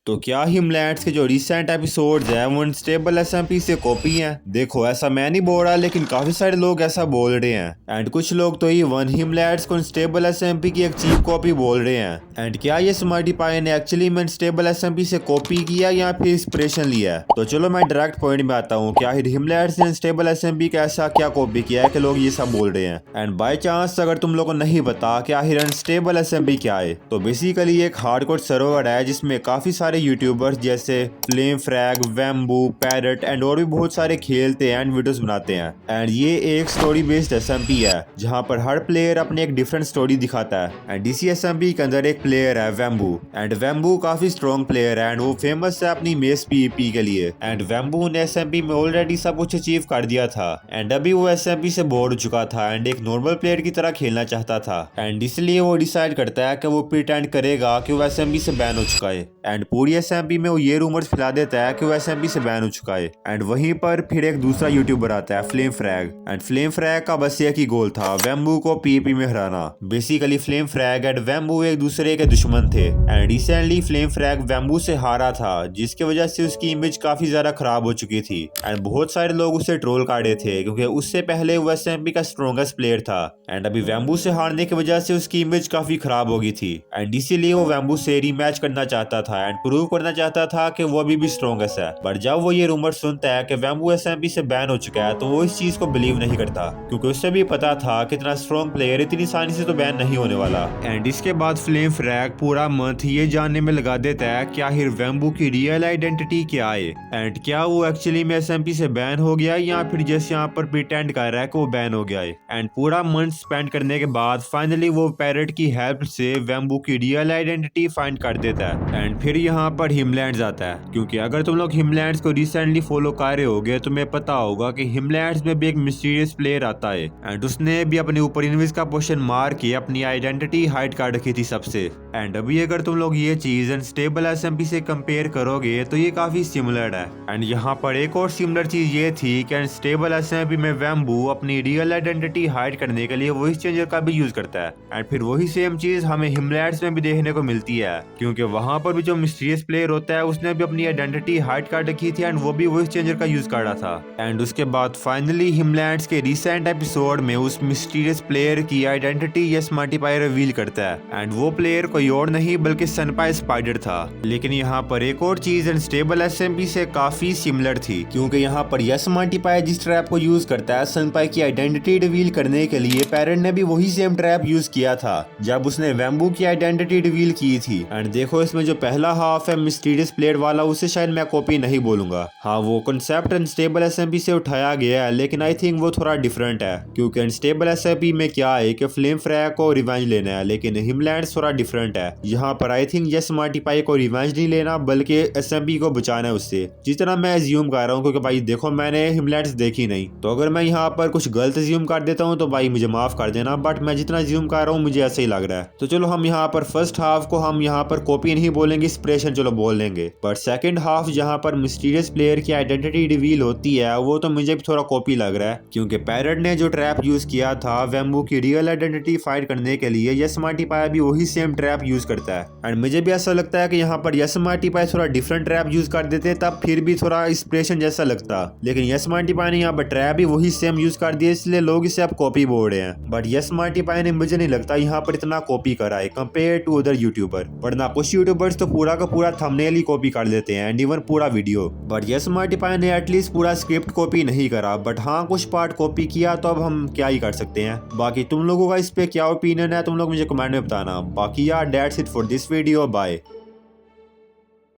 तो क्या हिमलैंड्स के जो रिसेंट एपिसोड्स हैं वो अनस्टेबल एसएमपी से कॉपी हैं? देखो, ऐसा मैं नहीं बोल रहा, लेकिन काफी सारे लोग ऐसा बोल रहे हैं। एंड कुछ लोग तो इवन हिमलैंड्स को अनस्टेबल एसएमपी की एक चीप कॉपी बोल रहे हैं। एंड क्या ये स्मार्टी पाई ने एक्चुअली में अनस्टेबल एसएमपी से कॉपी किया या फिर इंस्पिरेशन लिया? तो चलो मैं डायरेक्ट पॉइंट में आता हूँ। क्या हिमलैंड्स ने अनस्टेबल एसएमपी का ऐसा क्या कॉपी किया है कि लोग ये सब बोल रहे हैं? एंड बाय चांस अगर तुम लोगों को नहीं पता कि आखिर अनस्टेबल एसएमपी क्या है, तो बेसिकली एक हार्डकोर सर्वर है जिसमें काफी सारे यूट्यूबर्स जैसे फ्लेम फ्रैग, वैम्बू, पैरट एंड और भी बहुत सारे खेलते हैं एंड वीडियोस बनाते हैं। एंड ये एक स्टोरी बेस्ड एसएमपी है जहां पर हर प्लेयर अपने एक डिफरेंट स्टोरी दिखाता है। एंड इसी एसएमपी के अंदर एक प्लेयर है वैम्बू। एंड वैम्बू काफी स्ट्रॉन्ग प्लेयर है एंड वो फेमस है अपनी मेस पीवीपी के लिए। एंड वैम्बू ने एसएमपी में ऑलरेडी सब कुछ अचीव कर दिया था एंड अभी वो एसएमपी से बोर हो चुका था एंड एक नॉर्मल प्लेयर की तरह खेलना चाहता था। एंड इसलिए वो डिसाइड करता है कि वो प्रिटेंड करेगा कि वो एसएमपी से बैन हो चुका है। एंड पूरी एसएमपी में वो ये रूमर्स फैला देता है कि वो एसएमपी से बैन हो चुका है। एंड वहीं पर फिर एक दूसरा यूट्यूबर आता है flame frag. And flame frag का बस एक ही गोल था, वैम्बू को पीवीपी में हराना। बेसिकली फ्लेम फ्रैग एंड वैम्बू एक दूसरे के दुश्मन थे। एंड रिसेंटली फ्लेम फ्रैग वैम्बू से हारा था जिसकी वजह से उसकी इमेज काफी ज्यादा खराब हो चुकी थी। एंड बहुत सारे लोग उसे ट्रोल काटे थे क्योंकि उससे पहले वो एसएमपी का स्ट्रॉन्गेस्ट प्लेयर था। एंड अभी वैम्बू से हारने की वजह से उसकी इमेज काफी खराब हो गई थी। एंड इसीलिए वो वैम्बू से रीमैच करना चाहता था एंड प्रूव करना चाहता था कि वो अभी भी स्ट्रॉन्गेस्ट है। पर जब वो ये रूमर सुनता है कि वैम्बू एसएमपी से बैन हो चुका है तो वो इस चीज को बिलीव नहीं करता क्योंकि उसे भी पता था कि इतना स्ट्रॉन्ग प्लेयर इतनी आसानी से तो बैन नहीं होने वाला। एंड इसके बाद फ्लेम फ्रैग पूरा मंथ ये जानने में लगा देता है कि आखिर वैम्बू की रियल आइडेंटिटी क्या है एंड क्या वो एक्चुअली में एसएमपी से बैन हो गया या फिर जैसे यहाँ पर प्रिटेंड कर रहा है कि वो बैन हो गया है। एंड पूरा मंथ स्पेंड करने के बाद फाइनली वो पैरट की हेल्प से वैम्बू की रियल आइडेंटिटी फाइंड कर देता है। एंड फिर यहाँ पर हिमलैंड्स आता है क्योंकि अगर तुम लोग हिमलैंड्स को रिसेंटली फॉलो कर रहे होगे तुम्हें पता होगा कि हिमलैंड्स में भी एक मिस्टीरियस प्लेयर आता है एंड उसने भी अपने ऊपर इनविज का पोशन मार के अपनी आइडेंटिटी हाइड कर रखी थी सबसे। एंड अभी अगर तुम लोग ये चीज अनस्टेबल एसएमपी से कंपेयर करोगे तो ये काफी सिमिलर है। एंड यहाँ पर एक और सिमिलर चीज ये थी कि अनस्टेबल एसएमपी में वैम्बू अपनी रियल आइडेंटिटी हाइड करने के लिए वॉइस चेंजर का भी यूज करता है। एंड फिर वही सेम चीज हमें हिमलैंड्स में भी देखने को मिलती है क्योंकि वहां पर भी जो मिस्टीरियस प्लेयर होता है उसने भी अपनी आइडेंटिटी हाइड कर रखी थी एंड वो भी वॉइस चेंजर का यूज कर रहा था। एंड उसके बाद फाइनली हिमलैंड्स के रिसेंट एपिसोड में उस मिस्टीरियस प्लेयर की आइडेंटिटी ये स्मार्टी पाई रिवील करता है एंड वो प्लेयर कोई और नहीं बल्कि सनपाई स्पाइडर था। लेकिन यहाँ पर एक और चीज अनस्टेबल एसएमपी से काफी सिमिलर थी क्योंकि यहाँ पर यह स्मार्टी पाई जिस ट्रैप को यूज करता है सनपाई की आइडेंटिटी रिवील करने के लिए पैरेंट ने भी वही सेम ट्रैप यूज किया था जब उसने वैम्बू की आइडेंटिटी रिवील की थी। एंड देखो इसमें जो पहला हाफ है मिस्टीरियस प्लेयर वाला उसे शायद मैं कॉपी नहीं बोलूंगा। हाँ, वो कंसेप्ट अनस्टेबल एसएमपी से उठाया गया है लेकिन आई थिंक वो थोड़ा डिफरेंट है क्योंकि अनस्टेबल एसएमपी में क्या है कि फ्लेम फ्रैग को रिवेंज लेना है लेकिन हिमलैंड्स थोड़ा डिफरेंट है। यहाँ पर आई थिंक ये स्मार्टी पाई को रिवेंज नहीं लेना बल्कि एसएमपी को बचाना है उससे, जितना मैं एज्यूम कर रहा हूँ क्योंकि भाई देखो मैंने हिमलैंड्स देखी नहीं, तो अगर मैं यहाँ पर कुछ गलत एज्यूम कर देता हूँ तो भाई मुझे माफ कर देना, बट मैं जितना एज्यूम कर रहा हूँ मुझे ऐसा ही लग रहा है। तो चलो हम यहाँ पर फर्स्ट हाफ को हम यहाँ पर कॉपी नहीं बोलेंगे, इंस्पिरेशन चलो बोल लेंगे। बट सेकंड हाफ जहाँ पर मिस्टीरियस प्लेयर की आइडेंटिटी रिवील होती है वो तो मुझे भी थोड़ा कॉपी लग रहा है क्योंकि पैरट ने जो ट्रैप यूज किया था वैम्बू की रियल आइडेंटिटी फाइट करने के लिए ये स्मार्टी पाई भी वही सेम ट्रैप यूज करता है। एंड मुझे भी ऐसा लगता है कि यहाँ पर ये स्मार्टी पाई थोड़ा डिफरेंट ट्रैप यूज कर देते तब फिर भी थोड़ा इंस्पिरेशन जैसा लगता, लेकिन ये स्मार्टी पाई ने यहाँ पर ट्रैप भी वही सेम यूज कर दिया इसलिए लोग इसे अब कॉपी बोल रहे हैं। बट ये स्मार्टी पाई ने मुझे नहीं लगता यहाँ पर इतना कॉपी करा है कंपेयर टू अदर यूट्यूबर। वरना कुछ यूट्यूबर्स तो पूरा का पूरा थंबनेल ही कॉपी कर देते हैं एंड इवन पूरा वीडियो। बट ये स्मार्टी पाई ने एटलीस्ट पूरा स्क्रिप्ट कॉपी नहीं करा बट हाँ कुछ पार्ट कॉपी किया, तो अब हम क्या ही कर सकते हैं। बाकी तुम लोगों का इस पे क्या ओपिनियन है तुम लोग मुझे कमेंट में बताना। बाकी यार that's it for this video, bye.